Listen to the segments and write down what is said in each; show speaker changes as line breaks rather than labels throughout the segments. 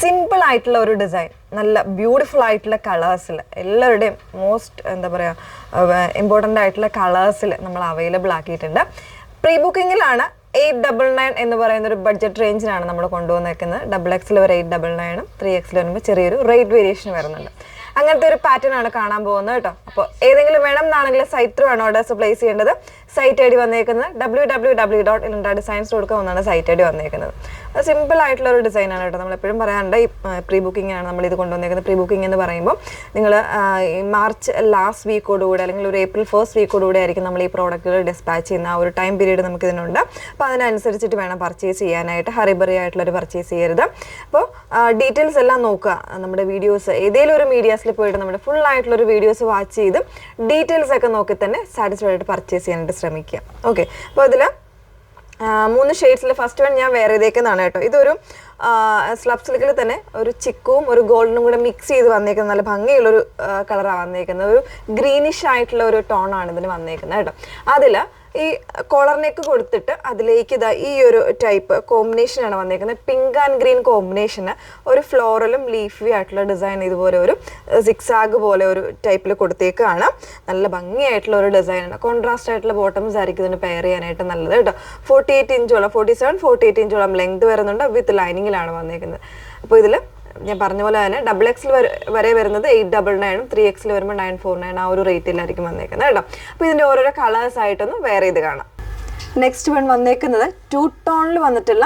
Simple ആയിട്ടുള്ള ഒരു design, നല്ല ബ്യൂട്ടിഫുൾ ആയിട്ടുള്ള കളേഴ്സിൽ, എല്ലാവരുടെയും മോസ്റ്റ് എന്താ പറയുക ഇമ്പോർട്ടൻ്റ് ആയിട്ടുള്ള കളേഴ്സിൽ നമ്മൾ അവൈലബിൾ ആക്കിയിട്ടുണ്ട്. പ്രീ ബുക്കിങ്ങിലാണ് 899 എന്ന് പറയുന്ന ഒരു ബഡ്ജറ്റ് റേഞ്ചിലാണ് നമ്മൾ കൊണ്ടുവന്നേക്കുന്നത്. XXL ഒരു 899, 3XL വരുമ്പോൾ ചെറിയൊരു റേറ്റ് വേരിയേഷൻ വരുന്നുണ്ട്. അങ്ങനത്തെ ഒരു പാറ്റേൺ ആണ് കാണാൻ പോകുന്നത് കേട്ടോ. അപ്പോൾ ഏതെങ്കിലും വേണം എന്നാണെങ്കിൽ സൈറ്റ് ത്രൂ ആണ് ഓർഡേഴ്സ് പ്ലേസ് ചെയ്യേണ്ടത്. സൈറ്റ് ഐ ഡി വന്നേക്കുന്നത് www.ilindadesigns.com എന്നാണ് സൈറ്റ് ഐ ഡി വന്നേക്കുന്നത്. അത് സിമ്പിൾ ആയിട്ടുള്ള ഒരു ഡിസൈനാണ് കേട്ടോ. നമ്മളെപ്പോഴും പറയാറുണ്ട് ഈ പ്രീ ബുക്കിംഗ് ആണ് നമ്മൾ ഇത് കൊണ്ടുവന്നേക്കുന്നത്. പ്രീ ബുക്കിംഗ് എന്ന് പറയുമ്പോൾ നിങ്ങൾ മാർച്ച് ലാസ്റ്റ് വീക്കോടുകൂടി അല്ലെങ്കിൽ ഒരു ഏപ്രിൽ ഫസ്റ്റ് വീക്കോടുകൂടി ആയിരിക്കും നമ്മൾ ഈ പ്രോഡക്റ്റുകൾ ഡിസ്പാച്ച് ചെയ്യുന്ന ആ ഒരു ടൈം പീരീഡ് നമുക്ക് ഇതിനുണ്ട്. അപ്പോൾ അതിനനുസരിച്ചിട്ട് വേണം പർച്ചേസ് ചെയ്യാനായിട്ട്. ഹറിബറി ആയിട്ടുള്ളൊരു പർച്ചേസ് ചെയ്യരുത്. അപ്പോൾ ഡീറ്റെയിൽസ് എല്ലാം നോക്കുക. നമ്മുടെ വീഡിയോസ് ഏതെങ്കിലും ഒരു മീഡിയാസിൽ പോയിട്ട് നമ്മുടെ ഫുൾ ആയിട്ടുള്ളൊരു വീഡിയോസ് വാച്ച് ചെയ്ത് ഡീറ്റെയിൽസ് ഒക്കെ നോക്കി തന്നെ സാറ്റിസ്ഫൈഡ് ആയിട്ട് പർച്ചേസ് ചെയ്യാനായിട്ട് ശ്രമിക്കുക. ഓക്കെ, അപ്പോൾ ഇതിൽ 3 ഷെയ്ഡ്സിൽ ഫസ്റ്റ് വൺ ഞാൻ വേറെ ഇതേക്കുന്നതാണ് കേട്ടോ. ഇതൊരു സ്ലബ് സിൽക്കിൽ തന്നെ ഒരു ചിക്കും ഒരു ഗോൾഡനും കൂടെ മിക്സ് ചെയ്ത് വന്നേക്കുന്നത് നല്ല ഭംഗിയുള്ളൊരു കളറാണ് വന്നേക്കുന്നത്. ഒരു ഗ്രീനിഷ് ആയിട്ടുള്ള ഒരു ടോണാണ് ഇതിന് വന്നേക്കുന്നത് കേട്ടോ. അതിൽ ഈ കോളർ നെക്ക് കൊടുത്തിട്ട് അതിലേക്ക് ഇതാ ഈ ഒരു ടൈപ്പ് കോമ്പിനേഷനാണ് വന്നേക്കുന്നത്. പിങ്ക് ആൻഡ് ഗ്രീൻ കോമ്പിനേഷന് ഒരു ഫ്ലോറലും ലീഫി ആയിട്ടുള്ള ഡിസൈൻ ഇതുപോലെ ഒരു സിക്സാഗ് പോലെ ഒരു ടൈപ്പിൽ കൊടുത്തേക്കാണ്. നല്ല ഭംഗിയായിട്ടുള്ള ഒരു ഡിസൈനാണ്. കോൺട്രാസ്റ്റ് ആയിട്ടുള്ള ബോട്ടംസ് ആയിരിക്കും ഇതിന് പെയർ ചെയ്യാനായിട്ട് നല്ലത് കേട്ടോ. 48 ഇഞ്ചോളം 47-48 ഇഞ്ചോളം ലെങ്ത് വരുന്നുണ്ട്. വിത്ത് ലൈനിങ്ങിലാണ് വന്നേക്കുന്നത്. അപ്പോൾ ഇതിൽ ഞാൻ പറഞ്ഞ പോലെ തന്നെ XXL വരെ വരുന്നത് 899, 3XL വരുമ്പോൾ 949 ആ ഒരു റേറ്റിലായിരിക്കും വന്നേക്കുന്നത് കേട്ടോ. അപ്പോൾ ഇതിൻ്റെ ഓരോരോ കളേഴ്സ് ആയിട്ടൊന്ന് വേറെ ഇത് കാണാം. നെക്സ്റ്റ് വൺ വന്നേക്കുന്നത് 2 ടോണിൽ വന്നിട്ടുള്ള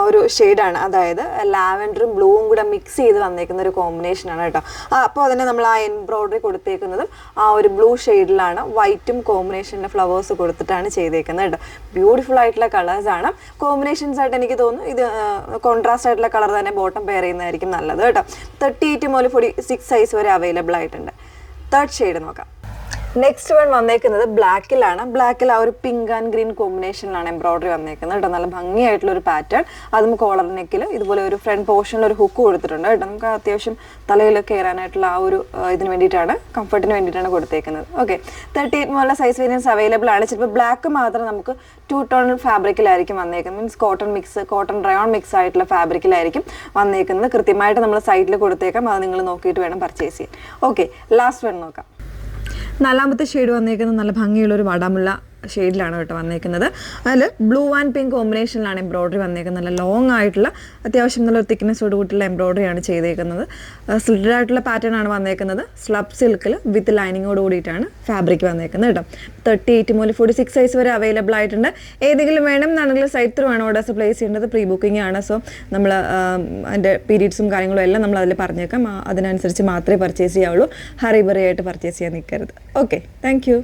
ഒരു ഷെയ്ഡാണ്. അതായത് ലാവൻഡറും ബ്ലൂവും കൂടെ മിക്സ് ചെയ്ത് വന്നേക്കുന്ന ഒരു കോമ്പിനേഷനാണ് കേട്ടോ. അപ്പോൾ അതിന് നമ്മൾ ആ എംബ്രോയ്ഡറി കൊടുത്തേക്കുന്നതും ആ ഒരു ബ്ലൂ ഷെയ്ഡിലാണ്. വൈറ്റും കോമ്പിനേഷനിലെ ഫ്ലവേഴ്സ് കൊടുത്തിട്ടാണ് ചെയ്തേക്കുന്നത് കേട്ടോ. ബ്യൂട്ടിഫുൾ ആയിട്ടുള്ള കളേഴ്സാണ്. കോമ്പിനേഷൻസ് ആയിട്ട് എനിക്ക് തോന്നുന്നു ഇത് കോൺട്രാസ്റ്റ് ആയിട്ടുള്ള കളർ തന്നെ ബോട്ടം പെയർ ചെയ്യുന്നതായിരിക്കും നല്ലത് കേട്ടോ. 38 മുതൽ 46 സൈസ് വരെ അവൈലബിൾ ആയിട്ടുണ്ട്. തേർഡ് ഷെയ്ഡ് നോക്കാം. നെക്സ്റ്റ് വൺ വന്നേക്കുന്നത് ബ്ലാക്കിലാണ്. ബ്ലാക്കിൽ ആ ഒരു പിങ്ക് ആൻഡ് ഗ്രീൻ കോമ്പിനേഷനിലാണ് എംബ്രോയ്ഡറി വന്നേക്കുന്നത് കേട്ടോ. നല്ല ഭംഗിയായിട്ടുള്ള ഒരു പാറ്റേൺ. അതും കോളർ നെക്കിൽ ഇതുപോലെ ഒരു ഫ്രണ്ട് പോർഷനിൽ ഒരു ഹുക്ക് കൊടുത്തിട്ടുണ്ട് കേട്ടോ. നമുക്ക് അത്യാവശ്യം തലയിൽ കയറാനായിട്ടുള്ള ആ ഒരു ഇതിന് വേണ്ടിയിട്ടാണ്, കംഫർട്ടിന് വേണ്ടിയിട്ടാണ് കൊടുത്തേക്കുന്നത്. ഓക്കെ, 38 മുതലുള്ള സൈസ് വേരിയൻസ് അവൈലബിൾ ആണ്. ചിലപ്പോൾ ബ്ലാക്ക് മാത്രം നമുക്ക് 2 ടോൺ ഫാബ്രിക്കിലായിരിക്കും വന്നേക്കുന്നത്. മീൻസ് കോട്ടൺ റയോൺ മിക്സ് ആയിട്ടുള്ള ഫാബ്രിക്കിലായിരിക്കും വന്നേക്കുന്നത്. കൃത്യമായിട്ട് നമ്മൾ സൈറ്റിൽ കൊടുത്തേക്കാം. അത് നിങ്ങൾ നോക്കിയിട്ട് വേണം പർച്ചേസ് ചെയ്യാൻ. ഓക്കെ, ലാസ്റ്റ് വൺ നോക്കാം. 4ാമത്തെ ഷെയ്ഡ് വന്നേക്കുന്നത് നല്ല ഭംഗിയുള്ളൊരു വടമുള്ള ഷെയ്ഡിലാണ് കേട്ടോ വന്നേക്കുന്നത്. അതിൽ ബ്ലൂ ആൻഡ് പിങ്ക് കോമ്പിനേഷനിലാണ് എംബ്രോയ്ഡറി വന്നേക്കുന്നത്. നല്ല ലോങ് ആയിട്ടുള്ള അത്യാവശ്യം നല്ലൊരു തിക്നെസ്സോട് കൂട്ടിയുള്ള എംബ്രോയ്ഡറിയാണ് ചെയ്തേക്കുന്നത്. സ്ലിറ്റഡ് ആയിട്ടുള്ള പാറ്റേൺ ആണ് വന്നേക്കുന്നത്. സ്ലബ് സിൽക്കിൽ വിത്ത് ലൈനിങ്ങോട് കൂടിയിട്ടാണ് ഫാബ്രിക് വന്നേക്കുന്നത് കേട്ടോ. 38 മുതൽ 46 സൈസ് വരെ അവൈലബിൾ ആയിട്ടുണ്ട്. ഏതെങ്കിലും വേണം എന്നാണെങ്കിൽ സൈറ്റ് ത്രൂ ആണ് ഓർഡേഴ്സ് പ്ലേസ് ചെയ്യേണ്ടത്. പ്രീ ബുക്കിംഗ് ആണ്. സോ നമ്മൾ അതിൻ്റെ പീരീഡ്സും കാര്യങ്ങളും എല്ലാം നമ്മൾ അതിൽ പറഞ്ഞേക്കാം. അതിനനുസരിച്ച് മാത്രമേ പർച്ചേസ് ചെയ്യാവുള്ളൂ. ഹറിബറി ആയിട്ട് പർച്ചേസ് ചെയ്യാൻ നിൽക്കരുത്. Okay, thank you.